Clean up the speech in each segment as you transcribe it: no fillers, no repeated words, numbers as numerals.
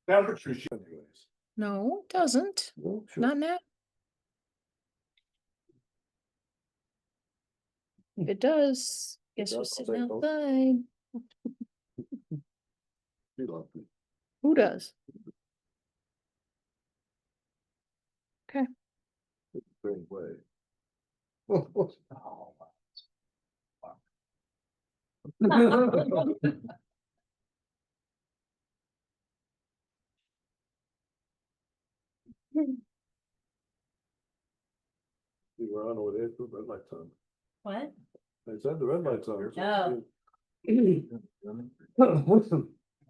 Temperature shift anyways. No, it doesn't. Well, sure. Not now. It does. Guess who's does, I'll sitting take both. outside? Be lucky. Who does? Okay. Great way. You were on over there, the red light's on. What? I said the red light's on. Oh.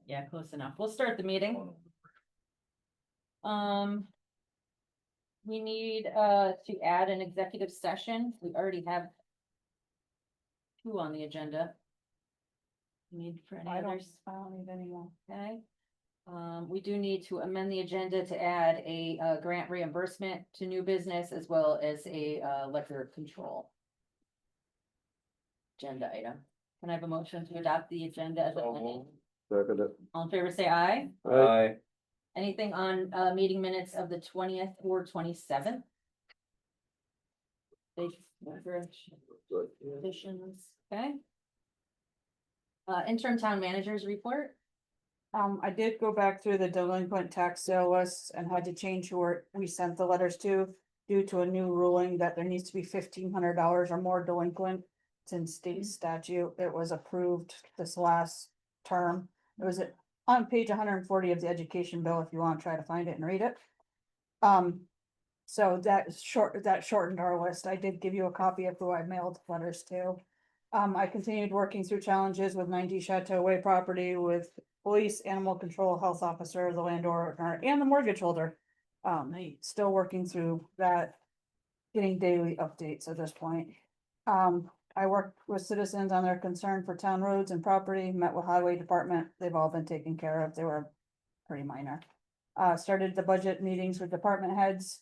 Yeah, close enough. We'll start the meeting. We need to add an executive session. We already have two on the agenda. Need for any others? I don't need any more. Okay. We do need to amend the agenda to add a grant reimbursement to new business as well as a liquor control agenda item. Can I have a motion to adopt the agenda as amended? Second it. All in favor, say aye. Aye. Anything on meeting minutes of the 20th or 27th? Additions, okay. Interim town managers report. I did go back through the delinquent tax sale lists and had to change who we sent the letters to. Due to a new ruling that there needs to be $1,500 or more delinquent. It's in state statute. It was approved this last term. It was on page 140 of the education bill, if you want to try to find it and read it. So that shortened our list. I did give you a copy of who I mailed letters to. I continued working through challenges with 90 Chateau Way property with police, animal control, health officer, the landowner, and the mortgage holder. Still working through that, getting daily updates at this point. I worked with citizens on their concern for town roads and property, met with highway department. They've all been taken care of. They were pretty minor. Started the budget meetings with department heads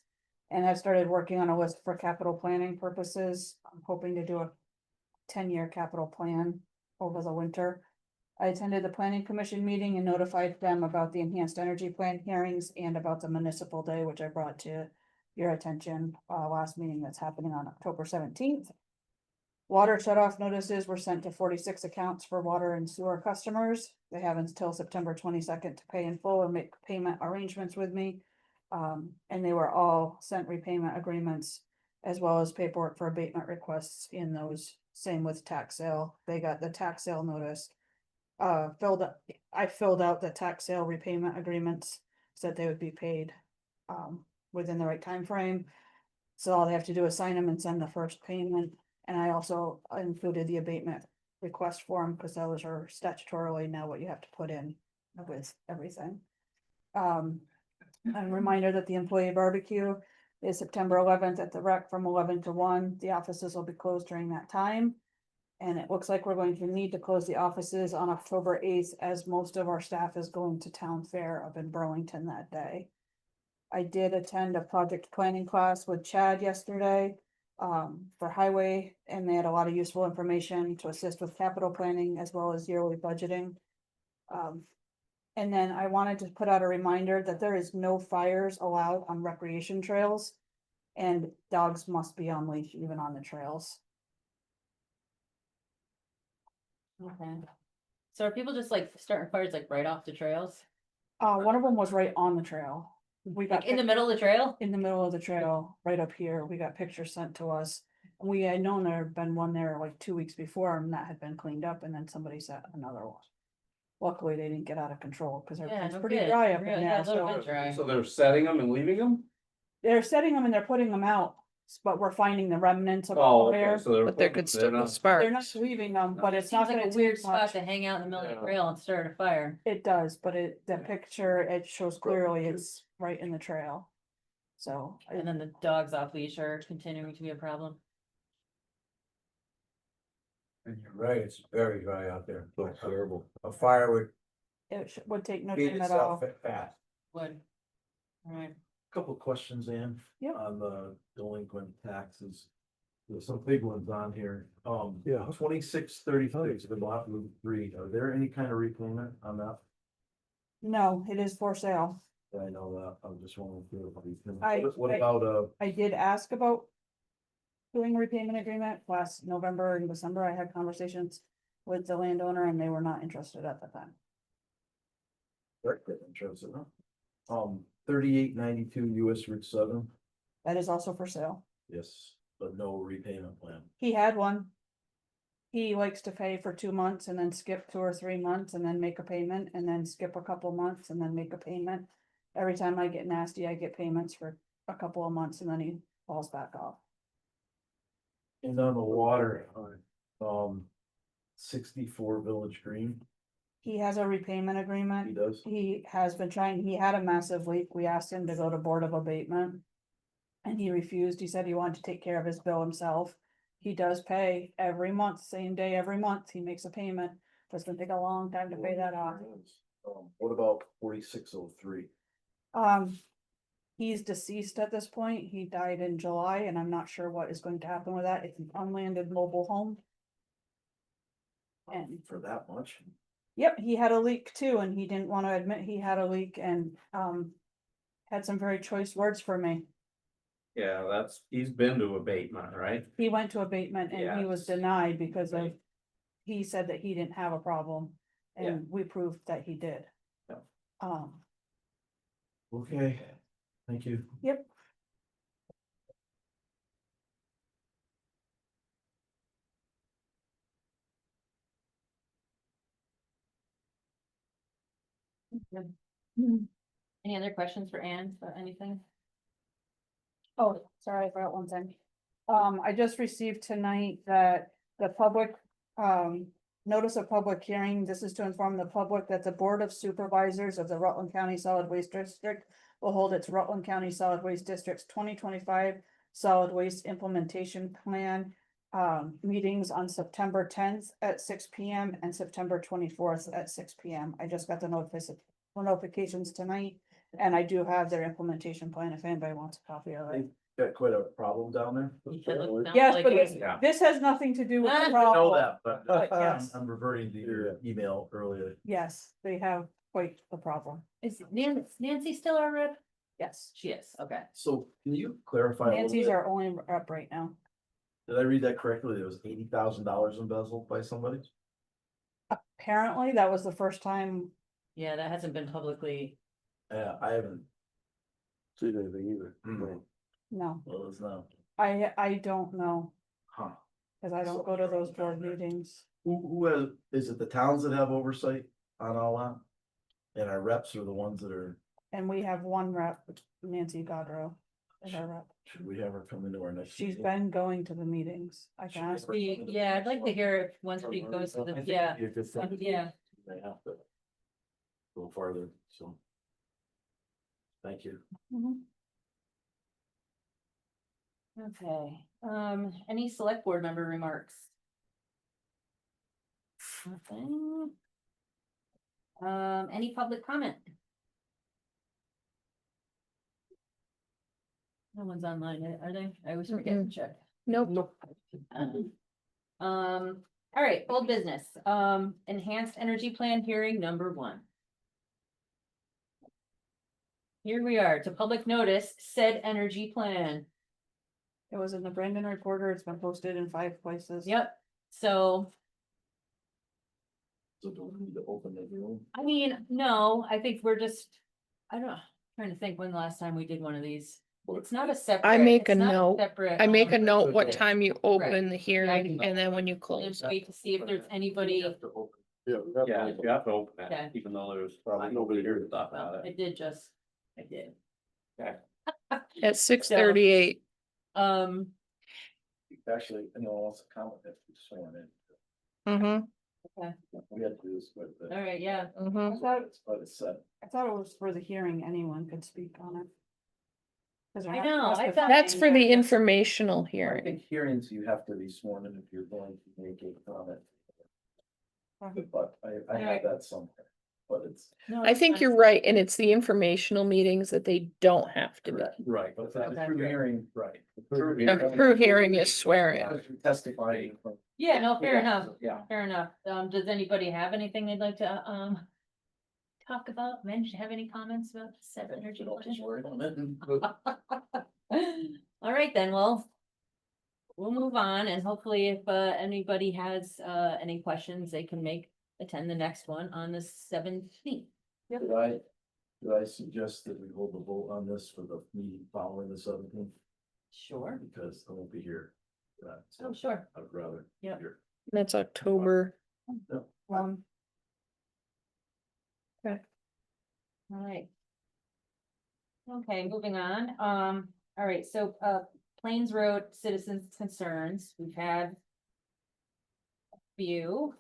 and have started working on a list for capital planning purposes. I'm hoping to do a 10-year capital plan over the winter. I attended the planning commission meeting and notified them about the enhanced energy plan hearings and about the municipal day, which I brought to your attention last meeting that's happening on October 17th. Water shutoff notices were sent to 46 accounts for water and sewer customers. They have until September 22nd to pay in full and make payment arrangements with me. And they were all sent repayment agreements as well as paperwork for abatement requests in those. Same with tax sale. They got the tax sale notice. I filled out the tax sale repayment agreements so that they would be paid within the right time frame. So all they have to do is sign them and send the first payment. And I also included the abatement request form because those are statutorily now what you have to put in with everything. A reminder that the employee barbecue is September 11th at the rec from 11 to 1. The offices will be closed during that time. And it looks like we're going to need to close the offices on October 8th as most of our staff is going to town fair up in Burlington that day. I did attend a project planning class with Chad yesterday for highway, and they had a lot of useful information to assist with capital planning as well as yearly budgeting. And then I wanted to put out a reminder that there is no fires allowed on recreation trails, and dogs must be on leash even on the trails. Okay. So are people just like starting fires like right off the trails? One of them was right on the trail. We got Like in the middle of the trail? in the middle of the trail, right up here. We got pictures sent to us. We had known there had been one there like 2 weeks before and that had been cleaned up, and then somebody set another one. Luckily, they didn't get out of control because Yeah, it's no pretty kidding. dry up Really, in yeah, there. a little So bit dry. So they're setting them and leaving them? they're setting them and they're putting them out, but we're finding the remnants of Oh, the fire. okay, so they're. But there could still be They're not sparks. leaving them, but it's Seems not like gonna a weird take spot much. to hang out in the middle of the Yeah. trail and start a fire. It does, but the picture, it shows clearly it's right in the trail. So, And then the dogs off leash are continuing to be a problem. And you're right, it's very dry out there. That's terrible. A fire would it would take no feed time at all. itself fast. Wood. Alright. Couple of questions, Ann. Yep. On the delinquent taxes. There's some big ones on here. Yeah. 2636, the lot Route 3, are there any kind of repayment on that? No, it is for sale. I know that, I'm just wondering. I- What I- about, I did ask about doing a repayment agreement last November and December. I had conversations with the landowner and they were not interested at the time. interested, huh? 3892 US Route 7, That is also for sale. yes, but no repayment plan. He had one. He likes to pay for 2 months and then skip 2 or 3 months and then make a payment and then skip a couple months and then make a payment. Every time I get nasty, I get payments for a couple of months and then he falls back off. And on the water, 64 Village Green, He has a repayment he agreement. does, He has been trying, he had a massive leak. We asked him to go to Board of Abatement. And he refused. He said he wanted to take care of his bill himself. He does pay every month, same day, every month. He makes a payment. But it's gonna take a long time to pay that off. What about 4603? He's deceased at this point. He died in July and I'm not sure what is going to happen with that. It's an unlanded mobile home. And For that much? yep, he had a leak too, and he didn't want to admit he had a leak and, had some very choice words for me. Yeah, he's been to abatement, right? He went to abatement and he was Yes. denied because of, Right. he said that he didn't have a problem. Yeah. And we proved that he did. Yeah. Okay, thank you. Yep. Any other questions for Anne or anything? Oh, sorry, I forgot one thing. I just received tonight that the public, notice of public hearing, this is to inform the public that the Board of Supervisors of the Rutland County Solid Waste District will hold its Rutland County Solid Waste District's 2025 Solid Waste Implementation Plan meetings on September 10th at 6 p.m. and September 24th at 6 p.m. I just got the notifications tonight, and I do have their implementation plan if anybody wants a copy of it. Got quite a problem down there. Yes, but Yeah. this has nothing to do with I the know I know problem. that, but But yes. I'm reverting to your email earlier. Yes, they have quite the problem. Is Nancy still our rep? Yes. She is, okay. So can you clarify a little Nancy's bit? our only rep right now. Did I read that correctly? There was $80,000 embezzled by somebody? Apparently, that was the first time. Yeah, that hasn't been publicly. Yeah, I haven't, See anything either. Mm. No, well, it's not, I don't know, huh? cause I don't go to those board meetings. Who has, is it the towns that have oversight on all that? And our reps are the ones that are, And we have one rep, Nancy Godrow, is our rep. should we have her come into our next? She's meeting? been going to the meetings. I can ask. Yeah, I'd like to hear if once she goes to I the, think yeah, it'd be a good thing. yeah. They have to go farther, so. Thank you. Mhm. Okay, any select board member remarks? Nothing. Any public comment? No one's online, are they? I always forget to check. Nope. All right, old business, enhanced energy plan hearing number 1. Here we are, to public notice, said energy plan. It was in the Brandon Reporter. It's been posted in 5 places. Yep, so, So do we need to open the room? I mean, no, I think we're just, I don't know, trying to think when the last time we did one of these. It's not a separate. make a it's not note. Separate. I make a note Okay. what time you open the Yeah, I hearing can- and then when you We'll close just up. wait to see if there's anybody, You have to open. Yeah. Yeah, you have to open Okay. it, even though there's probably nobody here to talk well, about I it. did just, I did. At 6:38. Actually, anyone wants to comment if you're sworn in. We had to do this with the. All right, yeah, I thought, But it's said. I thought it was for the hearing. Anyone could speak on it. 'Cause they're I not know, I testifying. thought- That's for the informational I hearing. think hearings, you have to be sworn in if you're going to make a comment. But I have that somewhere, but it's. no, I it's think fine. you're right, and it's the informational meetings that they don't have to be. Correct. Right. But the Okay. true hearing, right. A true hearing is swearing. Testifying. from- Yeah, no, fair enough, Yeah. fair enough. Does anybody have anything they'd like to, talk about, mention, have any comments about the set energy Don't plan? just worry on it. All right, then, well. We'll move on and hopefully if anybody has any questions, they can attend the next one on the 17th. Could I suggest that we hold the vote on this for the meeting following the 17th? Sure. Because I won't be here. for that, so Oh, sure. I'd rather. be Yep. here. That's October. Um, All right. Okay, moving on. All right, so Plains Road citizens concerns, we've had a few.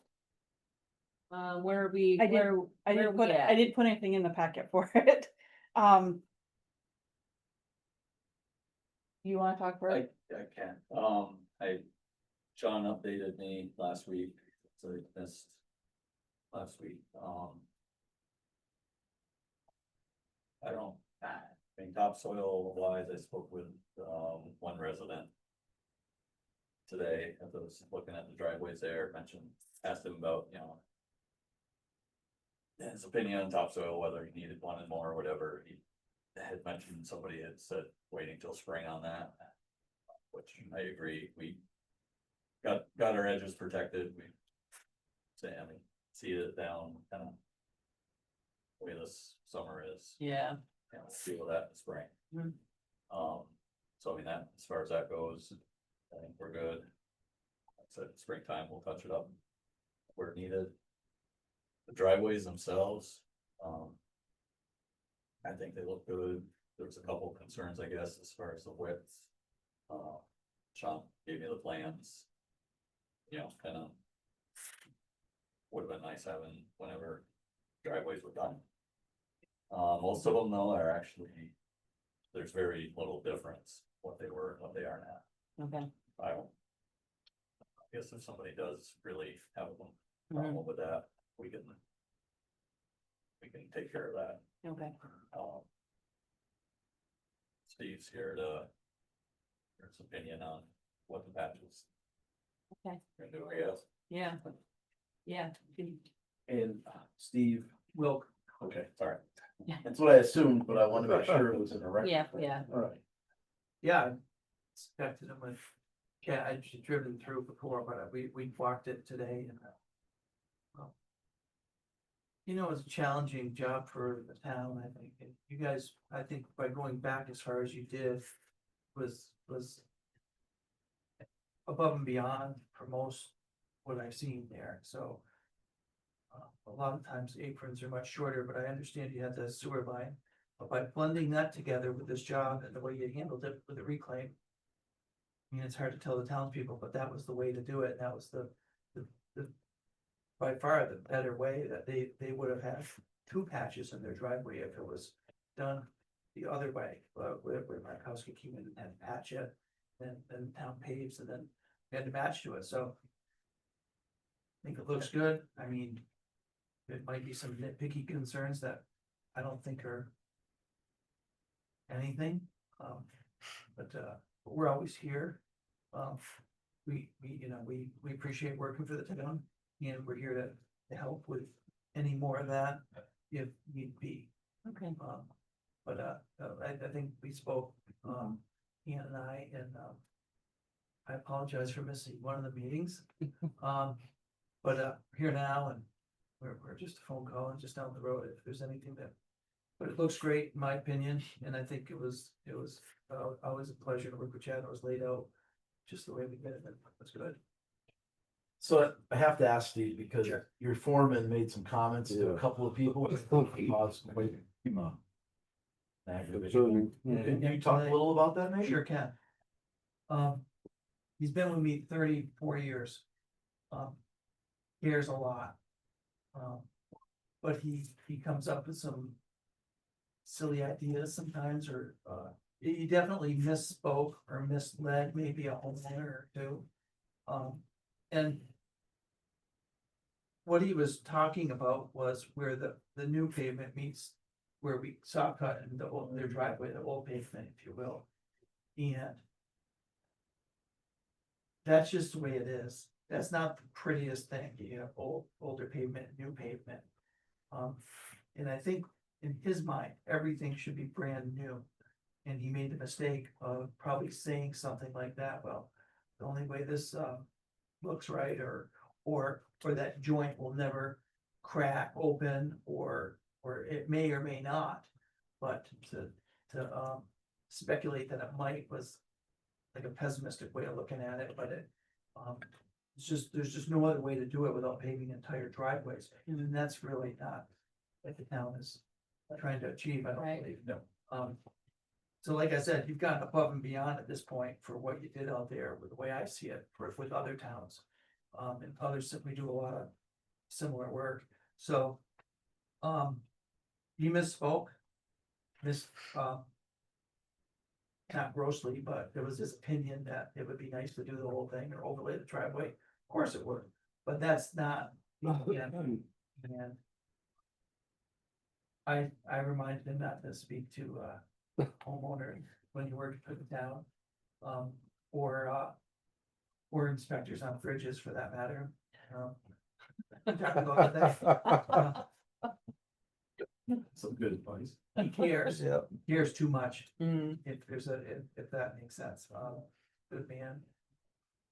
Where are we, I did- where, I where are didn't we put, at? I didn't put anything in the packet for it. Um. You wanna talk first? I can, Sean updated me last week, so I missed last week, I mean, topsoil wise, I spoke with, one resident today, as I was looking at the driveways there, asked him about, his opinion on topsoil, whether he needed one and more or whatever, he had mentioned somebody had said waiting till spring on that. Which I agree, we got our edges protected, see it down, kind of. The way this summer is, Yeah. feel that in the spring. Mhm. So I mean, that, as far as that goes, I think we're good. Like I said, springtime, we'll touch it up where needed. The driveways themselves, I think they look good. There's a couple concerns, I guess, as far as the width. Sean gave me the plans. Kind of. Would have been nice having whenever driveways were done. Most of them though are actually, there's very little difference what they were and what they are now. Okay. I guess if somebody does really have a Mm-hmm. problem with that, we can take care of that. Okay. Steve's here to hear his opinion on what the patches. Okay. Gonna do, I guess. Yeah. Yeah. And Steve, Wilk. okay, Sorry. that's what I assumed, but I wanted to make sure it was in the record. Yeah, yeah. All right. Yeah, I expected them with, yeah, I'd driven through before, but we walked it today and. Well, it's a challenging job for the town, I think, and you guys, I think by going back as far as you did was. Above and beyond for most what I've seen there, so. A lot of times aprons are much shorter, but I understand you had the sewer line. But by blending that together with this job and the way you handled it with the reclaim. I mean, it's hard to tell the townspeople, but that was the way to do it, and that was the. By far the better way that they would have had 2 patches in their driveway if it was done the other way, where Markowski came in and had to patch it. And town paves and then had to match to it, so. I think it looks good, I mean. It might be some nitpicky concerns that I don't think are. Anything, but we're always here. We appreciate working for the town, and we're here to help with any more of that if need be. Okay. But I think we spoke, Ian and I, and I apologize for missing one of the meetings. But here now, and we're just a phone call and just down the road if there's anything that. But it looks great in my opinion, and I think it was always a pleasure to work with Chad. It was laid out just the way we did it. It was good. So I have to ask Steve, because your foreman made some comments to a Yeah. couple of people. Caused some, Concerning. Can you talk a little about that, maybe? Sure can. He's been with me 34 years. Cares a lot. But he comes up with some silly ideas sometimes, or he definitely misspoke or misled maybe a homeowner or two. And what he was talking about was where the new pavement meets where we saw cut in their driveway, the old pavement, if you will. And that's just the way it is. That's not the prettiest thing. You have older pavement, new pavement. And I think in his mind, everything should be brand new. And he made the mistake of probably saying something like that, well, the only way this looks right, or that joint will never crack open, or it may or may not. But to speculate that it might was like a pessimistic way of looking at it, but it's just, there's just no other way to do it without paving entire driveways, and that's really not what the town is trying to achieve, I don't Right. believe. No. So like I said, you've gotten above and beyond at this point for what you did out there, with the way I see it, with other towns. And others simply do a lot of similar work, so. You misspoke. Not grossly, but there was this opinion that it would be nice to do the whole thing or overlay the driveway. Of course it would, but that's not, yeah, and. I reminded him not to speak to homeowner when you work for the town. Or inspectors on fridges for that matter. We talked about that. Some good advice. He cares, Yeah. cares too much, Mm. if that makes sense, good man.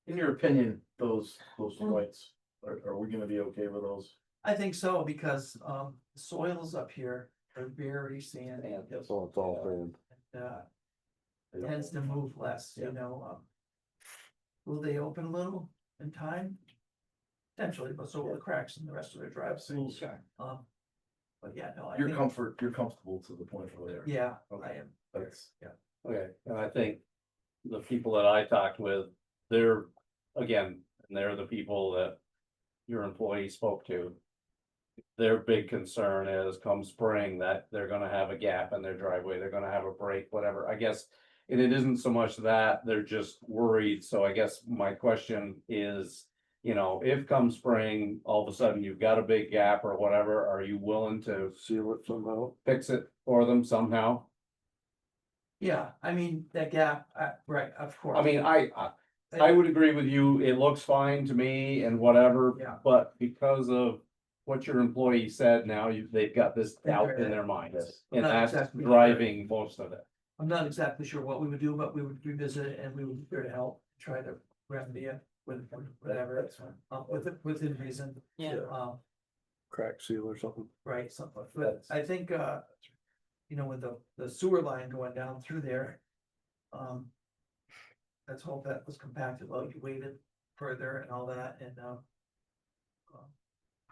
In your opinion, those joints, are we gonna be okay with those? I think so, because, the soils up here are very sandy. So it's all sand. Tends to move less, you know, will they open a little in time? Potentially, but so will the cracks in the rest of their drives. But yeah, no, I You're think, comfortable to the point where they're. yeah, I Okay. am, That's, yeah. Okay, and I think the people that I talked with, they're, again, and they're the people that your employee spoke to. Their big concern is come spring that they're gonna have a gap in their driveway, they're gonna have a break, whatever, I guess. And it isn't so much that, they're just worried, so I guess my question is, you know, if come spring, all of a sudden you've got a big gap or whatever, are you willing to Seal it somehow. fix it for them somehow? Yeah, I mean, that gap, right, of course. I mean, I would agree with you, it looks fine to me and whatever. Yeah. But because of what your employee said, now they've got this doubt in their minds. Yes. And Not that's exactly sure. driving most of it. I'm not exactly sure what we would do, but we would revisit it and we would be here to help, try to remedy it with whatever, That's fine. within reason. Yeah. Crack seal or something. Right, something, but I think, you know, with the sewer line going down through there. Let's hope that was compacted, well, you waited further and all that, and,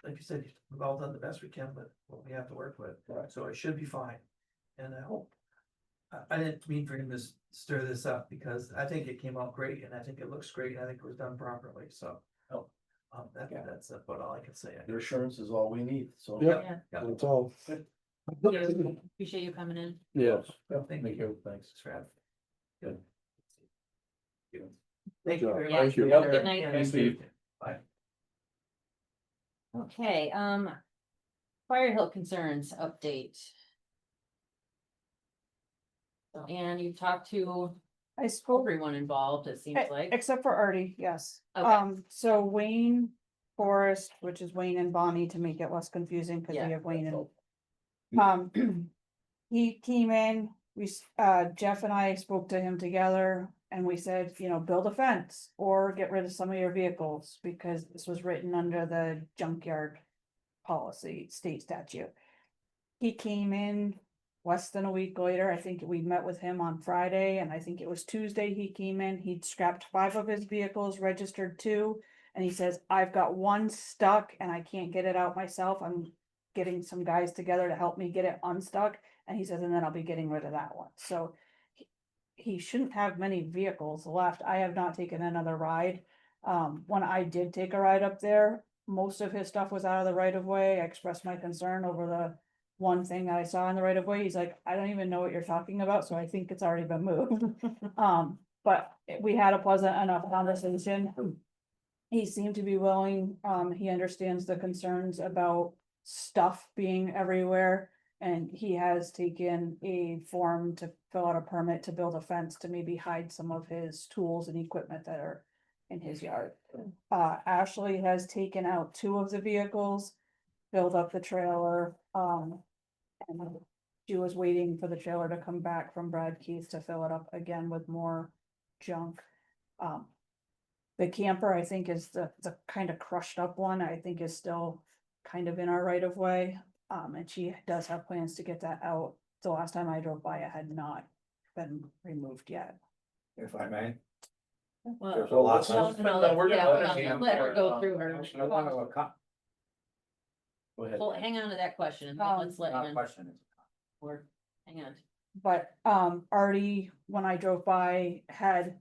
like you said, we've all done the best we can with what we have to work with, Right. so it should be fine. And I hope, I didn't mean for him to stir this up, because I think it came out great, and I think it looks great, and I think it was done properly, so. Oh. That's about all I can say. Your assurance is all we need, so. Yep. Yeah, That's all. appreciate you coming in. Yes. Thank you. Thanks. Trav. Good. Thank you very Yeah, much. Thank you. have a good night. Thanks, Steve. Okay, Fire Hill concerns update. And you talked to I spoke, everyone involved, it seems like. except for Artie, yes. Okay. So Wayne Forest, which is Wayne and Bonnie, to make it less confusing, cause Yeah, we have Wayne that's and. He came in, Jeff and I spoke to him together, and we said, you know, build a fence or get rid of some of your vehicles, because this was written under the junkyard policy, state statute. He came in less than a week later. I think we met with him on Friday, and I think it was Tuesday he came in. He'd scrapped 5 of his vehicles, registered 2. And he says, I've got one stuck and I can't get it out myself. I'm getting some guys together to help me get it unstuck. And he says, and then I'll be getting rid of that one. So he shouldn't have many vehicles left. I have not taken another ride. When I did take a ride up there, most of his stuff was out of the right of way. I expressed my concern over the one thing that I saw in the right of way. He's like, I don't even know what you're talking about, so I think it's already been moved. But we had a pleasant enough conversation. He seemed to be willing, he understands the concerns about stuff being everywhere. And he has taken a form to fill out a permit to build a fence to maybe hide some of his tools and equipment that are in his yard. Ashley has taken out 2 of the vehicles, filled up the trailer. And she was waiting for the trailer to come back from Brad Keith to fill it up again with more junk. The camper, I think, is the kind of crushed up one, I think is still kind of in our right of way. And she does have plans to get that out. The last time I drove by, it had not been removed yet. If I may. Well, There's a lot. no, no, no, We're yeah, gonna hold on, let her go through her. I want to, Go ahead. Well, hang on to that question, and then let's let not him, question it. or, hang on. But Artie, when I drove by, had.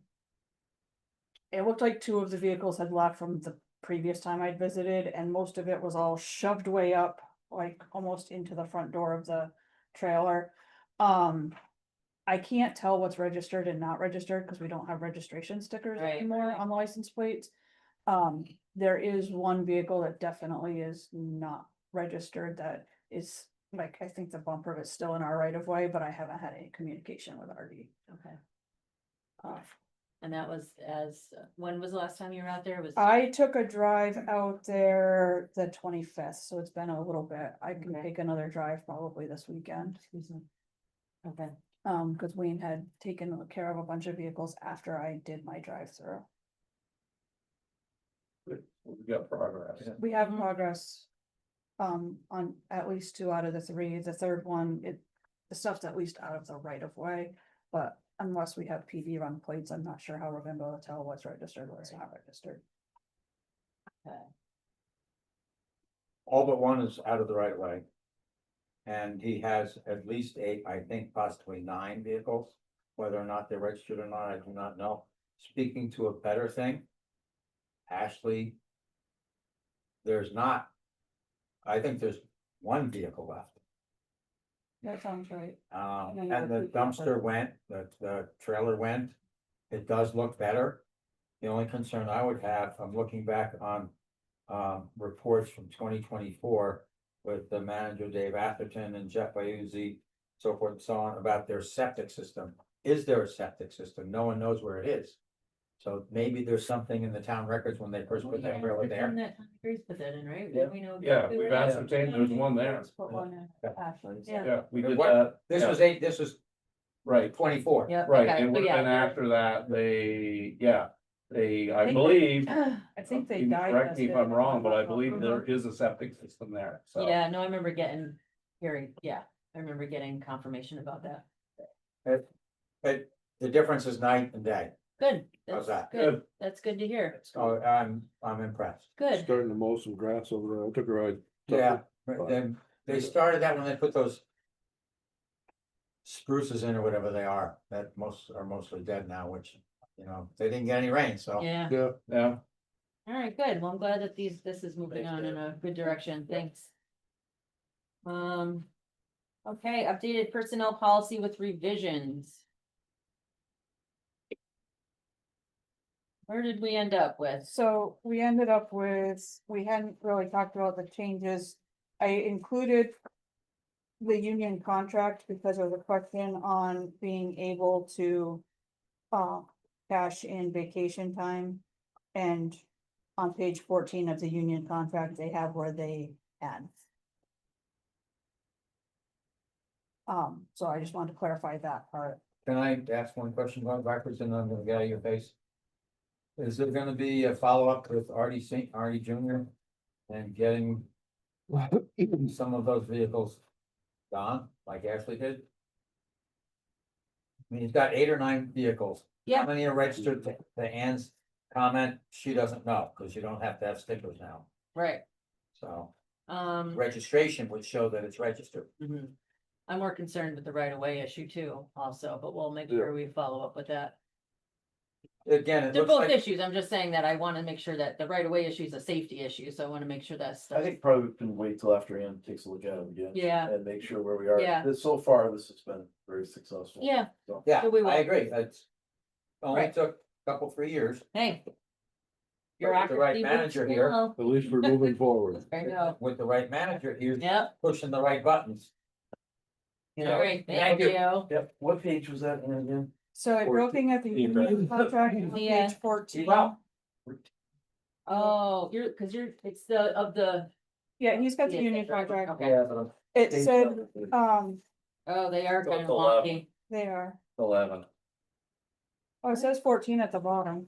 It looked like two of the vehicles had left from the previous time I'd visited, and most of it was all shoved way up, like almost into the front door of the trailer. I can't tell what's registered and not registered, because we don't have registration stickers Right, anymore right. on the license plates. There is one vehicle that definitely is not registered, that is, like, I think the bumper of it's still in our right of way, but I haven't had any communication with Artie. Okay. And that was when was the last time you were out there? It was, I took a drive out there the 25th, so it's been a little bit. I can Okay. take another drive probably this weekend. okay, Because Wayne had taken care of a bunch of vehicles after I did my drive-through. We got progress. We have Mhm. progress. On at least 2 out of the 3. The third one, the stuff's at least out of the right of way, but unless we have PD run plates, I'm not sure how we're gonna be able to tell what's registered, what's not registered. okay. All but one is out of the right way. And he has at least 8, I think possibly 9 vehicles, whether or not they're registered or not, I do not know. Speaking to a better thing. Ashley. There's not. I think there's 1 vehicle left. That sounds right. And then the the dumpster went, the trailer went. It does look better. The only concern I would have, I'm looking back on reports from 2024 with the manager Dave Atherton and Jeff Iuzzi, so forth and so on, about their septic system. Is there a septic system? No one knows where it is. So maybe there's something in the town records when they first put that trailer there. Grace put that in, right? Yeah. We know Yeah, exactly we've where it is. ascertained there's one there. Let's put one in Ashley's. Yeah. Yeah, we did What- that. This yeah, was this was right, 24. Yep, right, okay, and but yeah, then after that, I think believe. I think they you can Correct me if I'm diagnosed it. wrong, but I believe there is a septic system there, so. yeah, no, I remember hearing, yeah, I remember getting confirmation about that. But the difference is night and day. Good, How's that's that? good, that's good to hear, So I'm impressed. good. Starting to mow some grass over there. I took a ride. Yeah, but then they started that when they put those. Spruces in or whatever they are, that are mostly dead now, which, they didn't get any rain, so. Yeah, Yeah, Yeah, all right, good, well, I'm glad that this is moving Thanks, on in Dave. a good direction, thanks. Okay, updated personnel policy with revisions. Where did we end up with? So we ended up with, we hadn't really talked about the changes. I included the union contract because there was a question on being able to cash in vacation time. And on page 14 of the union contract, they have where they add. So I just wanted to clarify that part. Can I ask one question going backwards and I'm gonna get out of your face? Is there gonna be a follow-up with Artie Junior? And getting some of those vehicles gone, like Ashley did? I mean, he's got 8 or 9 vehicles. Yeah. How many are registered to Ann's comment? She doesn't know, because you don't have to have stickers now, Right, so um. registration would show that it's registered. Mhm. I'm more concerned with the right of way issue too, also, but we'll make sure we follow up with that. Again, it They're looks both like, issues, I'm just saying that I wanna make sure that the right of way issue is a safety issue, so I wanna make sure that's. I think probably we can wait till after Ann takes a look at it again. Yeah. And make sure where we are. Yeah. So far, this has been very successful. Yeah, So, yeah, So we will. I agree, it's only Right. took a couple, 3 years. hey. But with the right Bureaucracy manager works here. well. at least we're moving forward. There you go, With the right manager, he's yep, pushing the right buttons. You know, all right, thank thank you. you. Yep, what page was that in again? So I'm looking at the union contract on Yeah. page 14. Well, Oh, it's of the, Yeah, he's got the Yeah, union right, contract. okay. Yeah, but It Page said, number, please. Oh, they are So kind it's of 11. wonky. they are, 11, oh, it says 14 at the bottom.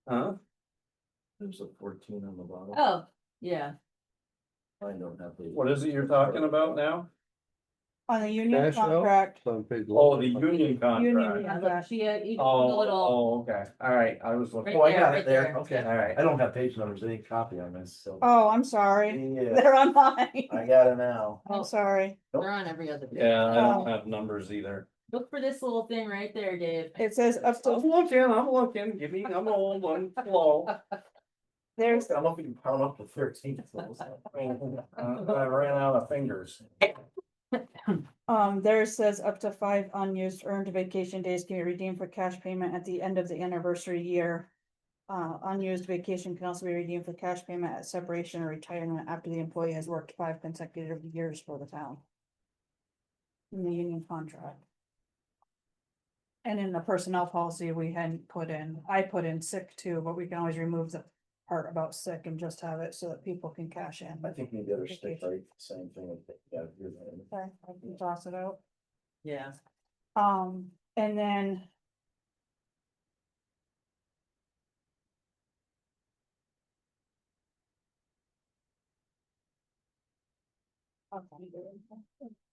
huh? There's a 14 on the bottom. Oh, yeah. I don't have the. What is it you're talking about now? On the union Cash out? contract, It's on page Oh, the 11. union union, contract. Yeah, contract. she, you the Oh, little, oh, okay, all right, I was looking. Right Oh, I there, got right it there, there. okay, All right. I don't have page numbers, they didn't copy on this, so. Oh, I'm sorry, Yeah, they're on mine, I got it now. I'm sorry. they're on every other. page. Yeah, I Oh. don't have numbers either. Look for this little thing right there, Dave. It says up I'm to, looking, give me, I'm old, I'm slow. there's, I don't know if you can pound up to 13. I ran out of fingers. there says up to 5 unused earned vacation days can be redeemed for cash payment at the end of the anniversary year. Unused vacation can also be redeemed for cash payment at separation or retirement after the employee has worked 5 consecutive years for the town. In the union contract. And in the personnel policy, we hadn't put in, I put in sick too, but we can always remove the part about sick and just have it so that people can cash in. I think we better stick right, same thing. Yeah, here's that. Okay, I can toss it out. Yeah. And then.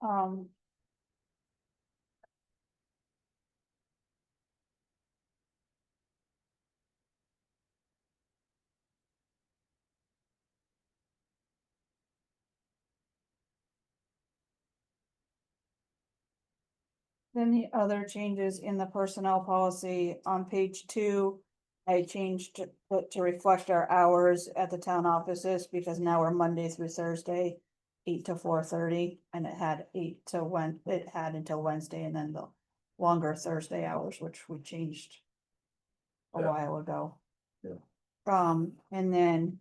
Um. Then the other changes in the personnel policy on page 2. I changed it to reflect our hours at the town offices because now we're Monday through Thursday, 8 to 4:30, and it had it had until Wednesday and then the longer Thursday hours, which we changed a Yeah. while ago. Yeah. And then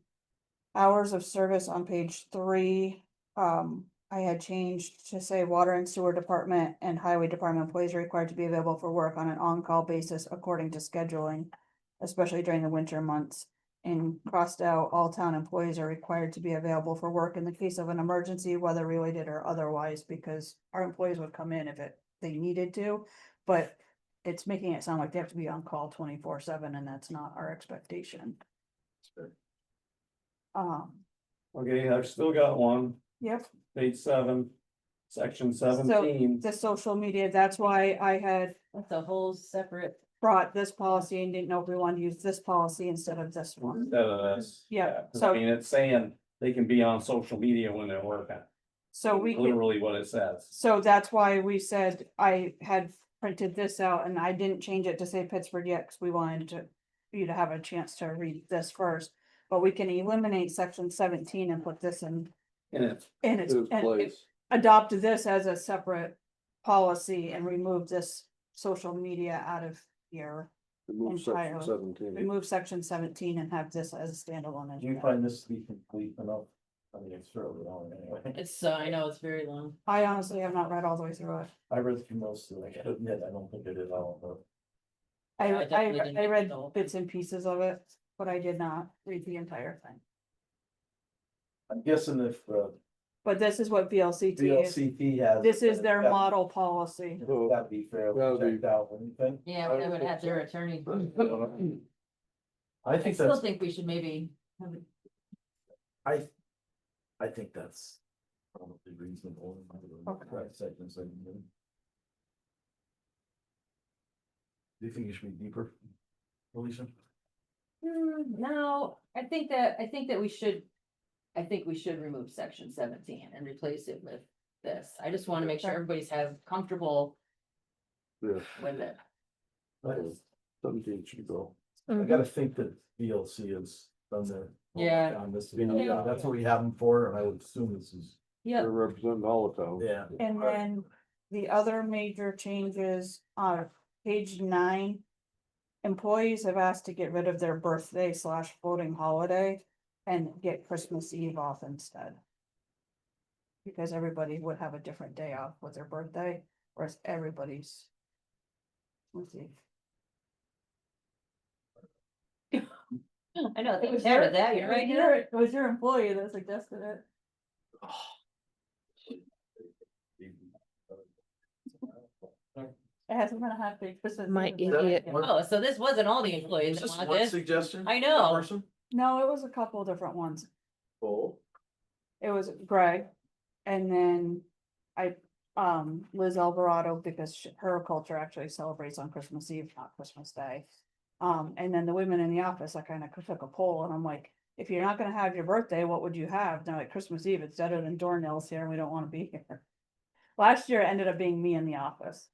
hours of service on page 3, I had changed to say water and sewer department and highway department employees are required to be available for work on an on-call basis according to scheduling, especially during the winter months. And crossed out, all town employees are required to be available for work in the case of an emergency, weather related or otherwise, because our employees would come in if they needed to. But it's making it sound like they have to be on call 24/7, and that's not our expectation. Okay, I've still got one, Yep. page 7, section So 17. the social media, that's why I had That's a whole separate. brought this policy and didn't know if we wanted to use this policy instead of this one. Instead of this. Yeah, 'Cause so- I mean, it's saying they can be on social media when they're working, So we could, literally what it says. so that's why we said I had printed this out and I didn't change it to say Pittsburgh yet, because we wanted you to have a chance to read this first. But we can eliminate section 17 and put this in And it's, its His place. adopt this as a separate policy and remove this social media out of here. Remove section entirely. 17. Remove section 17 and have this as a standalone. Do you find this to be complete enough? I mean, it's fairly long anyway. It's, I know, it's very long. I honestly have not read all the way through it. I read through most of it, I gotta admit, I don't think I did all of it. I, Yeah, I definitely didn't I read read the whole bits and pieces of it, but I did not read the entire thing. I'm guessing if But this is what VLCT is. VLCT has. This is their that- model policy. That'd be fairly That'd be- checked out, wouldn't you think? Yeah, we haven't had their attorney. I I think still that's, think we should maybe have it. I think that's probably reasonable. Okay. Right, section 17. Do you think it should be deeper? Alicia? No, I think that we should. I think we should remove section 17 and replace it with this. I just wanna make sure everybody's comfortable Yeah, with it. But 17 should go. I gotta think that VLC has done their. Yeah. On this, Yeah. that's what we have them for, and I would assume this is, Yep, They're representing all the towns. yeah. And then the other major changes on page 9. Employees have asked to get rid of their birthday / floating holiday and get Christmas Eve off instead. Because everybody would have a different day off with their birthday, whereas everybody's. Let's see. I know, I think we It started that, you're right here. It was your employee that suggested it. It hasn't been a happy Christmas. My Eve yet. idiot. Oh, so this wasn't all the employees that Just wanted one this. suggestion? I per know. person? No, it was a couple of different ones. Oh, It was Greg, and then Liz Alvarado, because her culture actually celebrates on Christmas Eve, not Christmas Day. And then the women in the office, I kind of took a poll, and I'm like, if you're not gonna have your birthday, what would you have? Now, like Christmas Eve, it's better than doornails here, and we don't wanna be here. Last year it ended up being me in the office.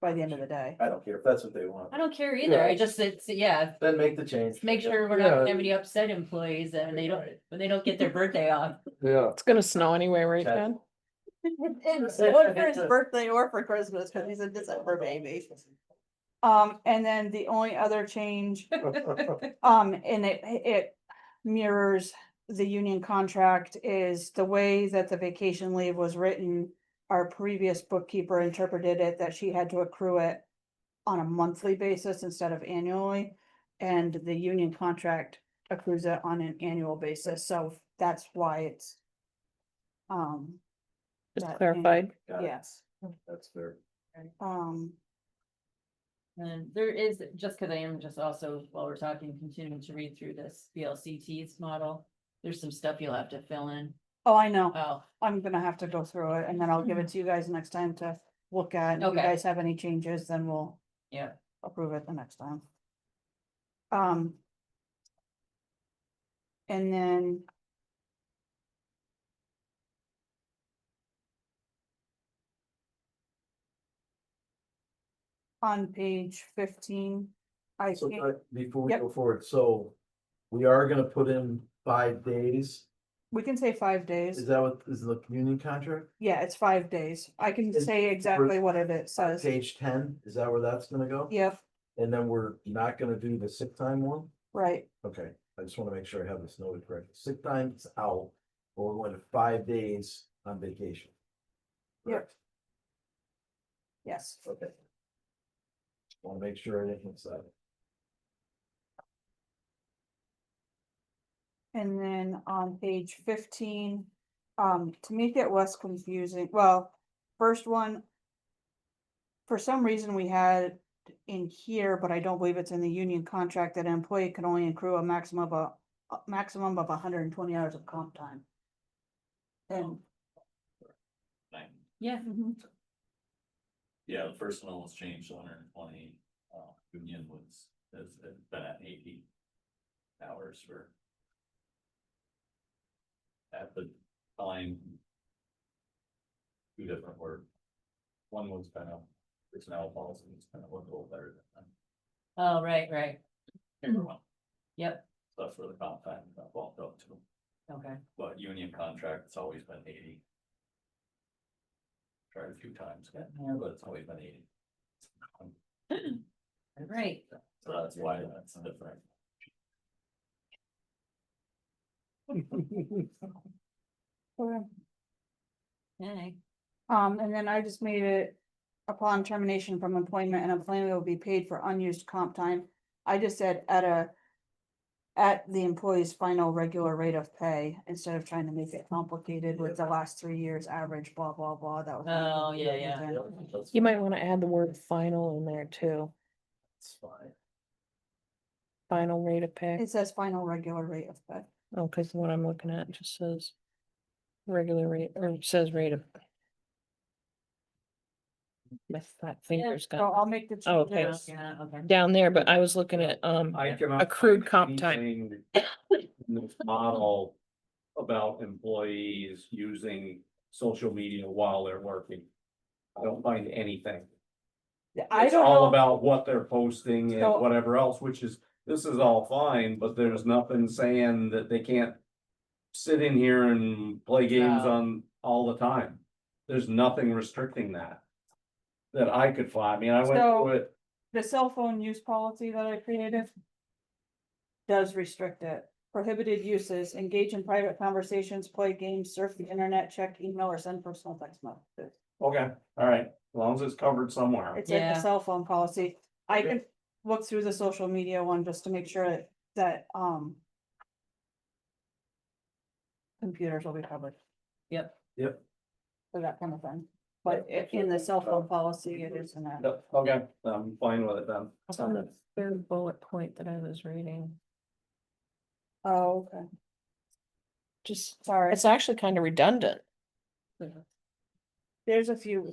By the end of the day. I don't care if that's what they want. I don't care either. I just, it's, yeah, Then make the change. make sure we're not gonna Yeah. have any upset employees and they don't, when they don't get their birthday off. yeah. It's gonna snow anyway, right, Check. Jen? It's or for his birthday or for Christmas, cause he's a December baby. And then the only other change, and it mirrors the union contract is the way that the vacation leave was written. Our previous bookkeeper interpreted it that she had to accrue it on a monthly basis instead of annually. And the union contract accrues it on an annual basis, so that's why it's. Just that clarified. Got it. Yes, That's fair. And there is, just cause I am just also, while we're talking, continuing to read through this VLCT's model. There's some stuff you'll have to fill in. oh, I know. Oh, I'm gonna have to go through it and then I'll give it to you guys next time to look at. If you Okay. guys have any changes, then we'll yeah. approve it the next time. And then. On page 15, I So, can't, before we Yep. go forward, so we are gonna put in 5 days. we can say 5 Is days. that what is the communion contract? Yeah, it's 5 days. I can And say exactly what it says. Page 10, is that where that's gonna go? Yep, And then we're not gonna do the sick time one? right. Okay, I just wanna make sure I have this noted correctly. Sick time's out, or we're going to 5 days on vacation. Yep. Correct? Yes. Okay. Wanna make sure anything's said. And then on page 15, to make it less confusing, well, first one. For some reason, we had in here, but I don't believe it's in the union contract, that an employee can only accrue a maximum of 120 hours of comp time. And. Yeah. Yeah, the first one was changed to 120, union has been at 80 hours for. At the time. Two different words. One was kind of personnel policy, it's kind of a little better than Oh, right. that. Yep, So that's where the comp time got bumped up to, okay. but union contract, it's always been 80. Tried a few times, getting there, but it's always been 80. Right. So that's why that's different. Okay. And then I just made it upon termination from employment, an employee will be paid for unused comp time. I just said at the employee's final regular rate of pay, instead of trying to make it complicated with the last 3 years average, blah, blah, blah, that was. Oh, yeah. You might wanna add the word final in there too. It's fine. Final rate of pay. It says final regular rate of pay. Oh, cause what I'm looking at just says regular rate, or it says rate of. My fat fingers So got I'll make the Oh, okay. changes. Yeah, okay. down there, but I was looking at, I cannot accrued find comp time. anything in this model about employees using social media while they're working. I don't find anything. I It's don't all know, about what they're posting and So- whatever else, which is, this is all fine, but there's nothing saying that they can't sit in here and play games No. on all the time. There's nothing restricting that. That I could find. I mean, I went So- through it. the cell phone use policy that I created does restrict it. Prohibited uses, engage in private conversations, play games, surf the internet, check email, or send personal text messages. Okay, all right, as long as it's covered somewhere. It's like Yeah. the cell phone policy. I can look through the social media one just to make sure that, computers will be covered Yep. Yep. for that kind of thing. but in the cell phone policy, it isn't. Yep, okay, I'm fine with it then. It's on the third bullet point that I was reading. Oh, okay. Just, Sorry. it's actually kind of redundant. There's a few.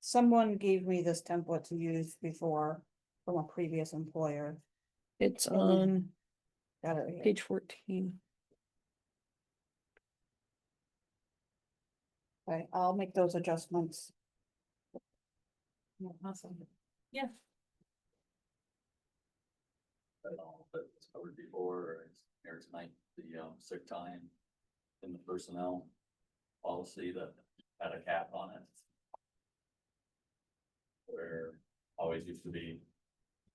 Someone gave me this template to use before from a previous employer. It's Mhm. on Got it right here. page 14. Okay, I'll make those adjustments. Awesome. Yeah, I don't know if it was covered before, or it's here tonight, the sick time in the personnel policy that had a cap on it. Where always used to be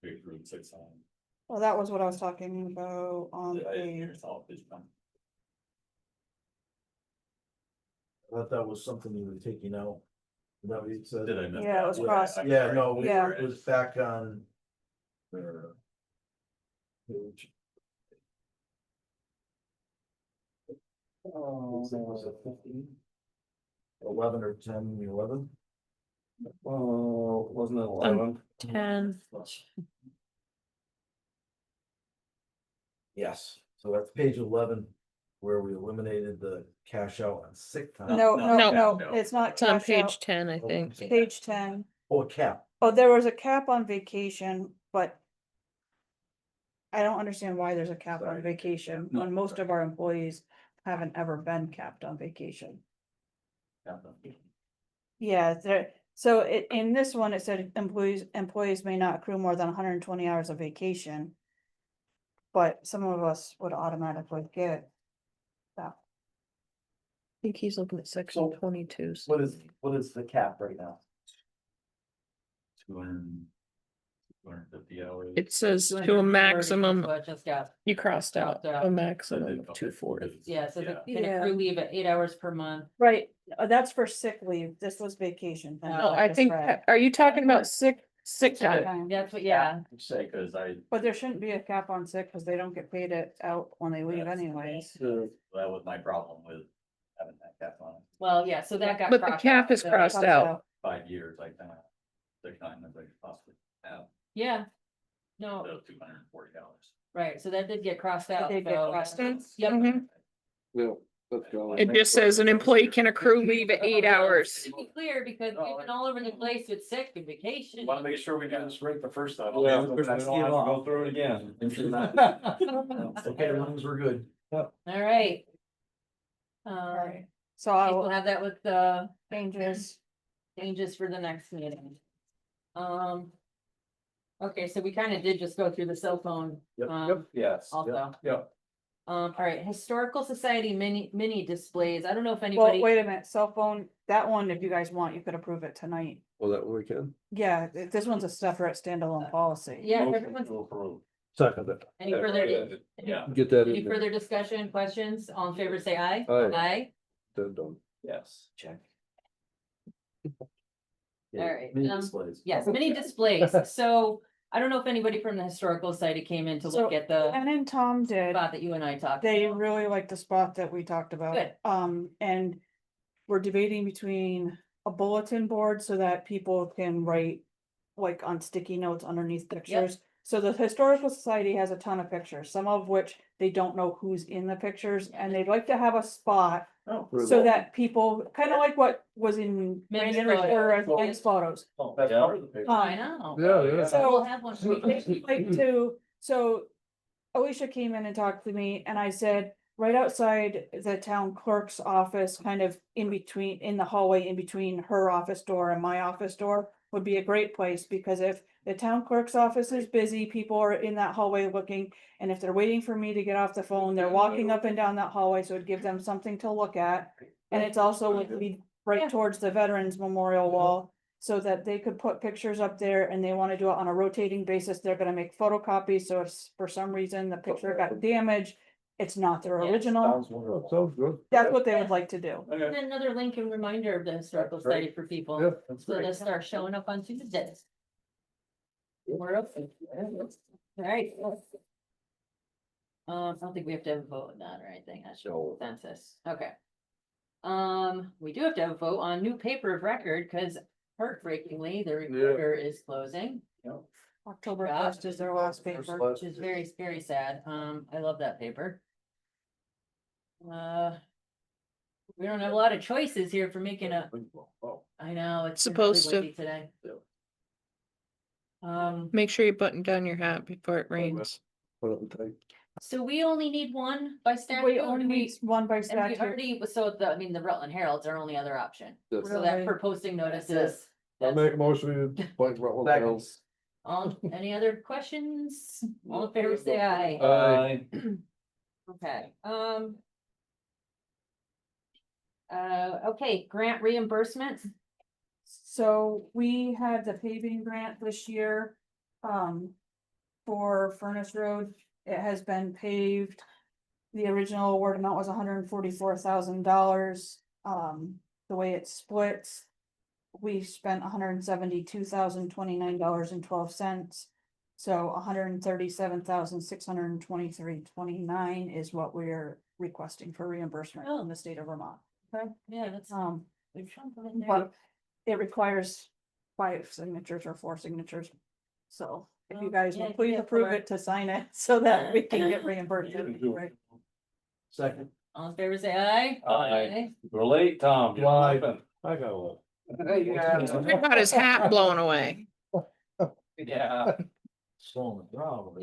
accrued sick time. Well, that was what I was talking about on I didn't hear page. yourself, did you come? I thought that was something you were taking out. Is that what you said? Did I miss Yeah, it that? was cross- I'm Yeah, sorry. no, Yeah. it was back on. Page. Was it 15? 11 or 10, 11? Oh, wasn't it 11? 10. Yes, so that's page 11, where we eliminated the cash out on sick time. No, no, no, no, no, it's not It's on cash page out. 10, I think. Page 10. Oh, a cap. Oh, there was a cap on vacation, but. I don't understand why there's a cap on Sorry. vacation, No, when most sorry. of our employees haven't ever been capped on vacation. Yeah, there, so in this one, it said employees may not accrue more than 120 hours of vacation. But some of us would automatically get that. I think he's looking at section So, 22. What is the cap right now? 250 hours. It says to a 230 is maximum, what I just got, you crossed out Crossed out. a maximum Okay, of 240. yeah, so Yeah. they can accrue leave at 8 hours per month. Right, that's for sick leave, this was vacation. Oh, No, I think, are you talking about sick time? Time. That's what, yeah, Say, cause But there shouldn't be a cap on sick, because they don't get paid it out when they leave That's- anyways. that was my problem with having that cap on it. well, yeah, so that got. But the crossed cap out, is so- crossed Crossed out. 5 years, I kind of, the kind that I could possibly have, Yeah. No, so $240. right, so that did get crossed out. did get so- crossed out? Yep, Mhm. Yeah, let's go. It just says an employee can accrue leave at 8 hours. to be clear, because we've been all over the place with sick and vacation. Want to make sure we do this right the first time. Yeah, We don't have to go through it again. Okay, as long as we're good. All right. Alright, so I We'll will have that with the changes. changes for the next meeting. Okay, so we kind of did just go through the cell phone. Yep. Yes. Also. Yep. All right, Historical Society mini displays. I don't know if Well, anybody. wait a minute, cell phone, that one, if you guys want, you could approve it tonight. Well, that we can. Yeah, this one's a separate standalone policy. Yeah, Motion everyone's, to approve. Second it. any further, Yeah, Get that any in there. further discussion, questions? All in favor, say aye. Aye. Aye. Then done. yes. All right, Mini um, displays. Yes, mini displays. So I don't know if anybody from the Historical Society came in to look So, at the And then Tom did. spot that you and I talked They about. really like the spot that we talked about. Good. And we're debating between a bulletin board so that people can write like on sticky notes underneath pictures. So the Historical Society has a ton of pictures, some of which they don't know who's in the pictures, and they'd like to have a spot Oh, so that people, kind of like what was in Mim's Brandon photo. Recorder as Mim's photos. that's part of the picture. I know. Yeah, yeah. So we'll have one. So they'd like to, so Alicia came in and talked to me and I said, right outside the town clerk's office, kind of in between, in the hallway, in between her office door and my office door. Would be a great place, because if the town clerk's office is busy, people are in that hallway looking. And if they're waiting for me to get off the phone, they're walking up and down that hallway, so it'd give them something to look at. And it's also would be Yeah. right towards the Veterans Memorial Wall. So that they could put pictures up there, and they wanna do it on a rotating basis, they're gonna make photocopies, so if for some reason the picture got damaged. It's not their Yeah. original, Oh, sounds good. that's what they would like to do. And then another link and reminder of the Historical That's great. Society for people. Yeah, That's So great. they start showing up on Tuesdays. We're open. Alright. I don't think we have to have a vote on that or anything, that's just No. consensus, okay. We do have to have a vote on new paper of record, cause heartbreakingly, the recorder is closing. October Yeah. 1st is their last paper. Which is very, very sad. I love that paper. We don't have a lot of choices here for making a, Oh, I know, it's been really Supposed to. windy today. Make sure you button down your hat before it rains. put up the tape. So we only need one by statute? We or only do need one by And we statute. already, so the, I mean, the Rutland Herald's our only other option. Yes. So that Really? for posting That's notices. I make a motion to point Rutland Second. Hills. Any other questions? All in favor, say aye. Aye. Okay, okay, grant reimbursement. So we had the paving grant this year, for Furnace Road. It has been paved. The original award amount was $144,000. The way it splits, we spent $172,029.12. So $137,623.29 is what we're requesting for reimbursement from the state of Vermont. Okay, yeah, that's. We've shown them in there. But it requires 5 signatures or 4 signatures. So if you guys Yeah, will please yeah, approve sure. it to sign it so that we can get reimbursed. Right. Second. All in favor, say aye. Aye. We're late, Tom. You're Why? leaving. I got one. He got his hat blown away. Yeah. You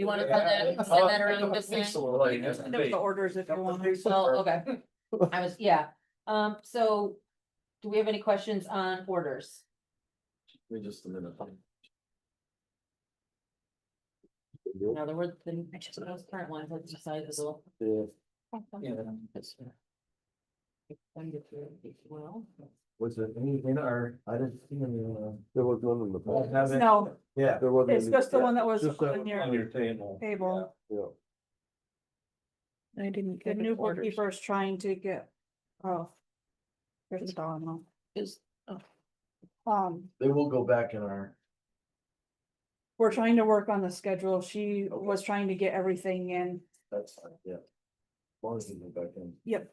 wanna send that around this thing? Send up the orders if you want. Well, okay, I was, yeah, so, do we have any questions on orders? Wait just a minute. No, there were the those current ones, let's decide the little. Yeah. Well, Was there any in our, I didn't see any, There was none in the past. have it? No, Yeah. There wasn't. it's any- just the one that was Just that on one. On your your table. table. Yeah. I didn't The get new orders. bookkeeper is trying to get, oh. Here's the dollar amount. Is, They will go back in our. We're trying to work on the schedule. She was trying to get everything in. That's fine, yeah. As long as they go back in. Yep.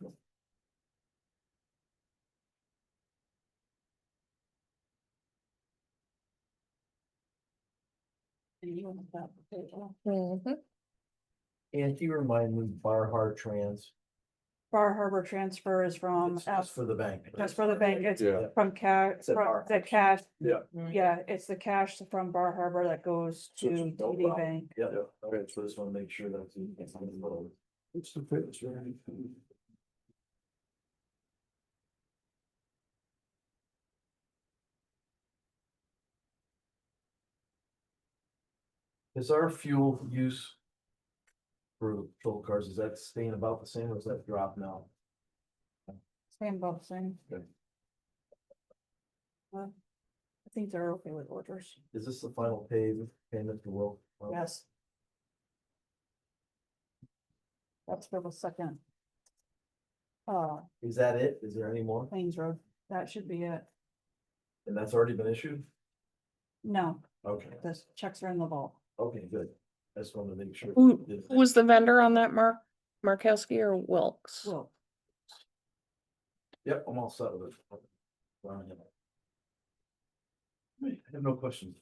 Mhm. And you remind me, Bar Harbor Trans, Bar Harbor transfer is from, it's just for the bank. just for the bank. It's Yeah. from cash, It's at Bar the cash. Yeah. Yeah, it's the cash from Bar Harbor that goes So to it's no TD problem. Bank. Yeah, okay, so just wanna make sure that's. It's the fitness, right? Is our fuel use? For patrol cars, is that staying about the same or is that drop now? Same both same. Okay. I think they're okay with orders. Is this the final payment to Will? Yes. That's for the second. Is that it? Is there any more? Plains Road. That should be it. And that's already been issued? No, Okay, the checks are in the vault. okay, good. I just wanted to make sure. Who was the vendor on that, Markowski or Wilkes? Well, Yep, I'm all set with it. I have no questions.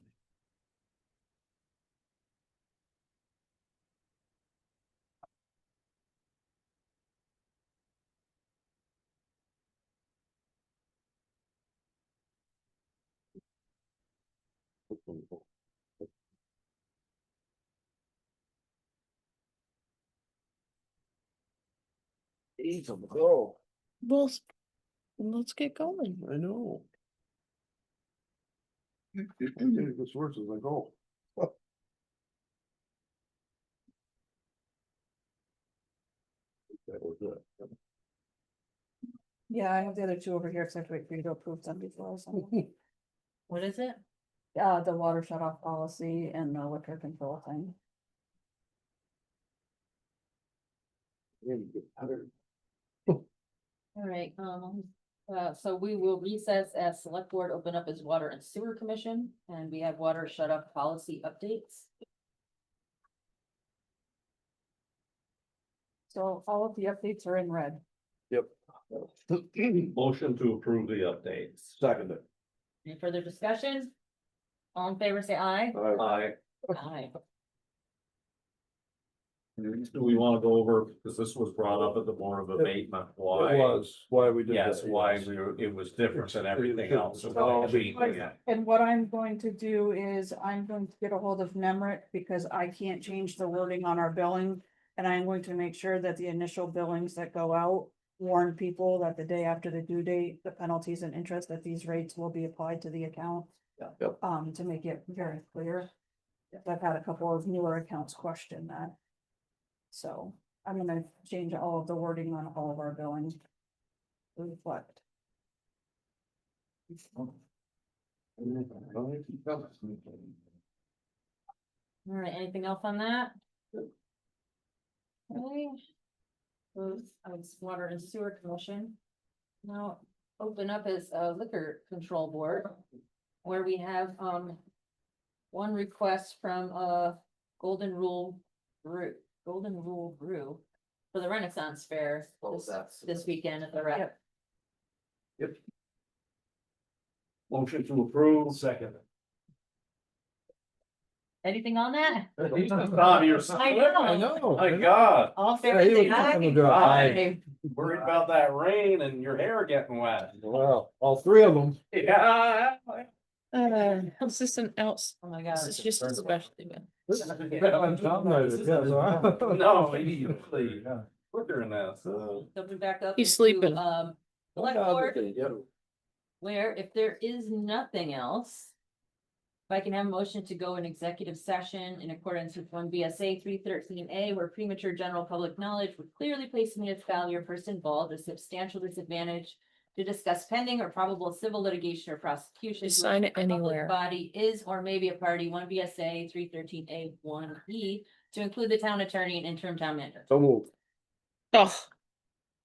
Ease of go. Well, let's get going. I know. It gets worse as I go. That was it. yeah, I have the other two over here, because I have to wait for you to approve them before I send them. what is it? The water shut off policy and the liquor control thing. All right, so we will recess as select board, open up as water and sewer commission, and we have water shut off policy updates. So all of the updates are in red. Yep. Motion to approve the updates. Second it. Any further discussion? All in favor, say aye. Aye. Aye. Do we wanna go over, because this was brought up at the Board of Abatement, It why? was, why we did that. Yes, why we were, it was different than everything else. So Oh, why changing it? And what I'm going to do is I'm going to get a hold of Nemrick because I can't change the wording on our billing. And I'm going to make sure that the initial billings that go out warn people that the day after the due date, the penalties and interest that these rates will be applied to the account. Yeah. Yep. To make it very clear. I've had a couple of newer accounts question that. So I'm gonna change all of the wording on all of our billings. to reflect. All right, anything else on that? Okay. Water and Sewer Commission. Now, open up as a liquor control board, where we have, one request from, Golden Rule Brew for the Renaissance Fair Oh, this, that's- this weekend at the rec. Yep. Motion to approve. Second. Anything on that? Tom, you're. I know. My God, All in Yeah, favor, he say was having a aye. good Aye. Worried about that rain and your hair getting wet. Well, all three of them. Yeah. Is this an else? Oh my God. This is just a special event. No, immediately. Quicker than that. So we back up. He's into, sleeping. Select board, where if there is nothing else. If I can have a motion to go in executive session in accordance with one BSA 313A, where premature general public knowledge would clearly place municipality or person involved at substantial disadvantage. To discuss pending or probable civil litigation or prosecution. You to sign which it the public anywhere. Body is or may be a party, one BSA 313A1E, to include the town attorney and interim town manager. So moved. Oh,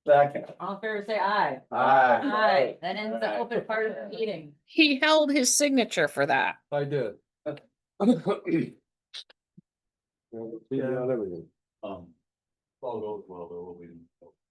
Second. All in favor, say aye. Aye. Aye, that ends the open part of the meeting. he held his signature for that. I did. Yeah, everything. All goes well, there will be